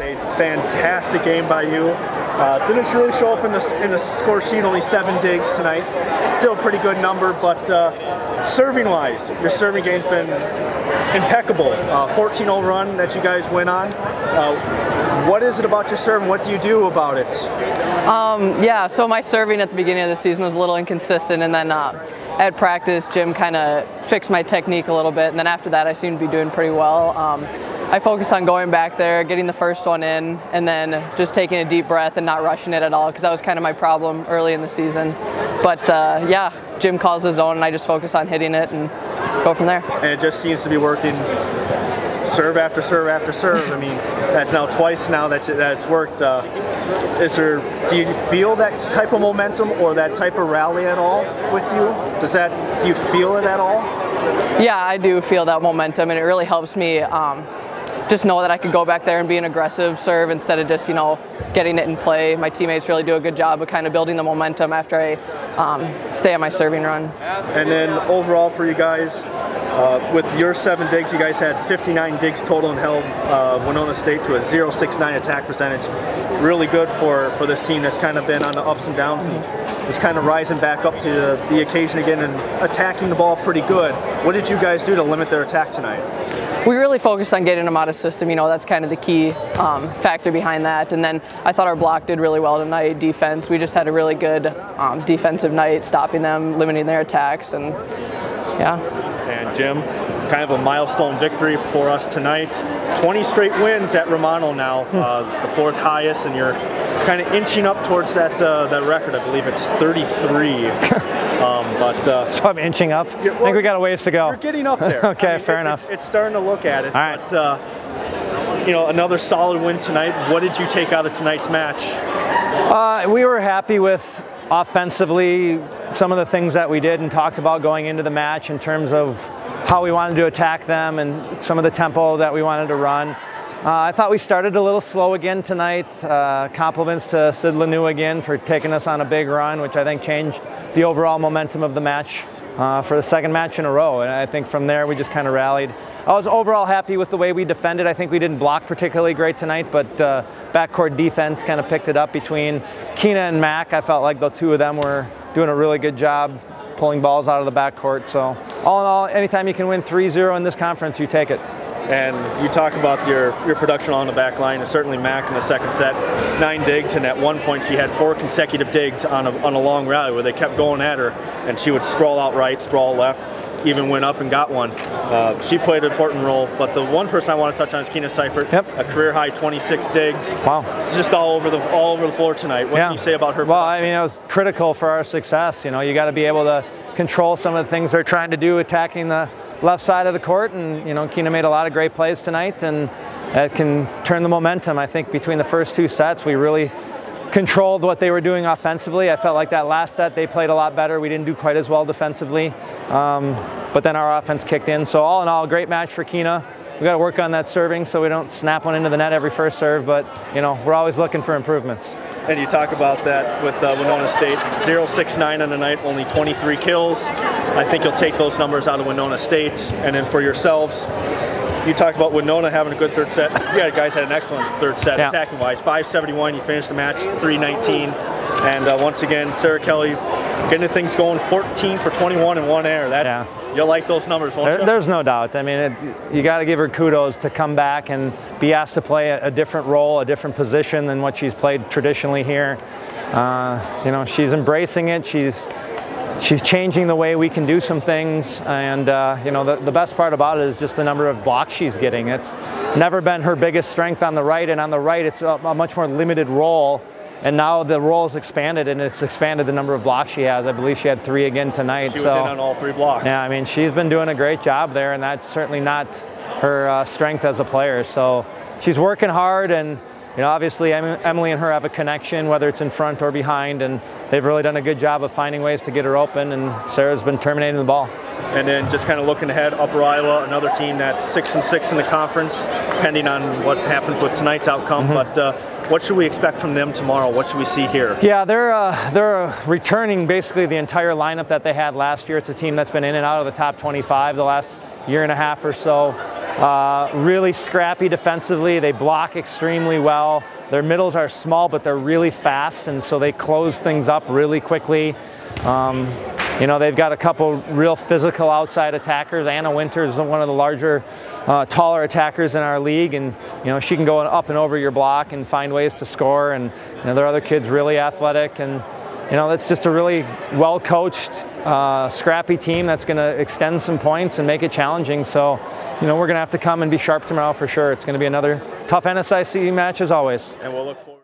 A fantastic game by you. Didn't really show up in the score sheet, only 7 digs tonight. Still a pretty good number, but serving-wise, your serving game's been impeccable. 14-0 run that you guys went on. What is it about your serving? What do you do about it? Yeah, so my serving at the beginning of the season was a little inconsistent, and then at practice, Jim kind of fixed my technique a little bit, and then after that, I seemed to be doing pretty well. I focused on going back there, getting the first one in, and then just taking a deep breath and not rushing it at all, because that was kind of my problem early in the season. But yeah, Jim calls his own, and I just focus on hitting it and go from there. And it just seems to be working. Serve after serve after serve. I mean, that's now twice now that it's worked. Do you feel that type of momentum or that type of rally at all with you? Do you feel it at all? Yeah, I do feel that momentum, and it really helps me just know that I could go back there and be an aggressive serve instead of just, getting it in play. My teammates really do a good job of kind of building the momentum after I stay on my serving run. And then overall for you guys, with your 7 digs, you guys had 59 digs total and held Winona State to a 0.69 attack percentage. Really good for this team that's kind of been on the ups and downs and was kind of rising back up to the occasion again and attacking the ball pretty good. What did you guys do to limit their attack tonight? We really focused on getting them out of system. That's kind of the key factor behind that. And then I thought our block did really well tonight. Defense, we just had a really good defensive night, stopping them, limiting their attacks, and yeah. And Jim, kind of a milestone victory for us tonight. 20 straight wins at Romano now. It's the 4th highest, and you're kind of inching up towards that record. I believe it's 33. So I'm inching up? I think we got a ways to go. You're getting up there. Okay, fair enough. It's starting to look at it. All right. But, another solid win tonight. What did you take out of tonight's match? We were happy with offensively some of the things that we did and talked about going into the match in terms of how we wanted to attack them and some of the tempo that we wanted to run. I thought we started a little slow again tonight. Compliments to Sydney Lanoue again for taking us on a big run, which I think changed the overall momentum of the match for the 2nd match in a row. And I think from there we just kind of rallied. I was overall happy with the way we defended. I think we didn't block particularly great tonight, but backcourt defense kind of picked it up between Keena and Mac. I felt like the 2 of them were doing a really good job pulling balls out of the backcourt. So all in all, anytime you can win 3-0 in this conference, you take it. And you talk about your production on the back line, and certainly Mac in the 2nd set, 9 digs, and at one point she had 4 consecutive digs on a long rally where they kept going at her, and she would sprawl out right, sprawl left, even went up and got one. She played an important role, but the one person I want to touch on is Keena Seifert. Yep. A career high 26 digs. Wow. Just all over the floor tonight. What can you say about her? Well, I mean, it was critical for our success. You got to be able to control some of the things they're trying to do, attacking the left side of the court, and Keena made a lot of great plays tonight, and it can turn the momentum. I think between the first 2 sets, we really controlled what they were doing offensively. I felt like that last set they played a lot better. We didn't do quite as well defensively, but then our offense kicked in. So all in all, great match for Keena. We got to work on that serving so we don't snap one into the net every first serve, but we're always looking for improvements. And you talk about that with Winona State, 0.69 on the night, only 23 kills. I think you'll take those numbers out of Winona State. And then for yourselves, you talked about Winona having a good 3rd set. You guys had an excellent 3rd set, attacking-wise. 571, you finished the match 319. And once again, Sarah Kelly getting things going, 14 for 21 in 1 air. You'll like those numbers, won't you? There's no doubt. I mean, you got to give her kudos to come back and be asked to play a different role, a different position than what she's played traditionally here. She's embracing it. She's changing the way we can do some things, and the best part about it is just the number of blocks she's getting. It's never been her biggest strength on the right, and on the right it's a much more limited role. And now the role is expanded, and it's expanded the number of blocks she has. I believe she had 3 again tonight. She was in on all 3 blocks. Yeah, I mean, she's been doing a great job there, and that's certainly not her strength as a player. So she's working hard, and obviously Emily and her have a connection, whether it's in front or behind, and they've really done a good job of finding ways to get her open, and Sarah's been terminating the ball. And then just kind of looking ahead, Upper Iowa, another team that's 6-6 in the conference, depending on what happens with tonight's outcome. But what should we expect from them tomorrow? What should we see here? Yeah, they're returning basically the entire lineup that they had last year. It's a team that's been in and out of the top 25 the last year and a half or so. Really scrappy defensively. They block extremely well. Their middles are small, but they're really fast, and so they close things up really quickly. You know, they've got a couple real physical outside attackers. Anna Winters is one of the larger, taller attackers in our league, and you know, she can go up and over your block and find ways to score. And you know, there are other kids really athletic, and you know, it's just a really well-coached, scrappy team that's going to extend some points and make it challenging. So, you know, we're going to have to come and be sharp tomorrow for sure. It's going to be another tough NSIC match as always. And we'll look forward.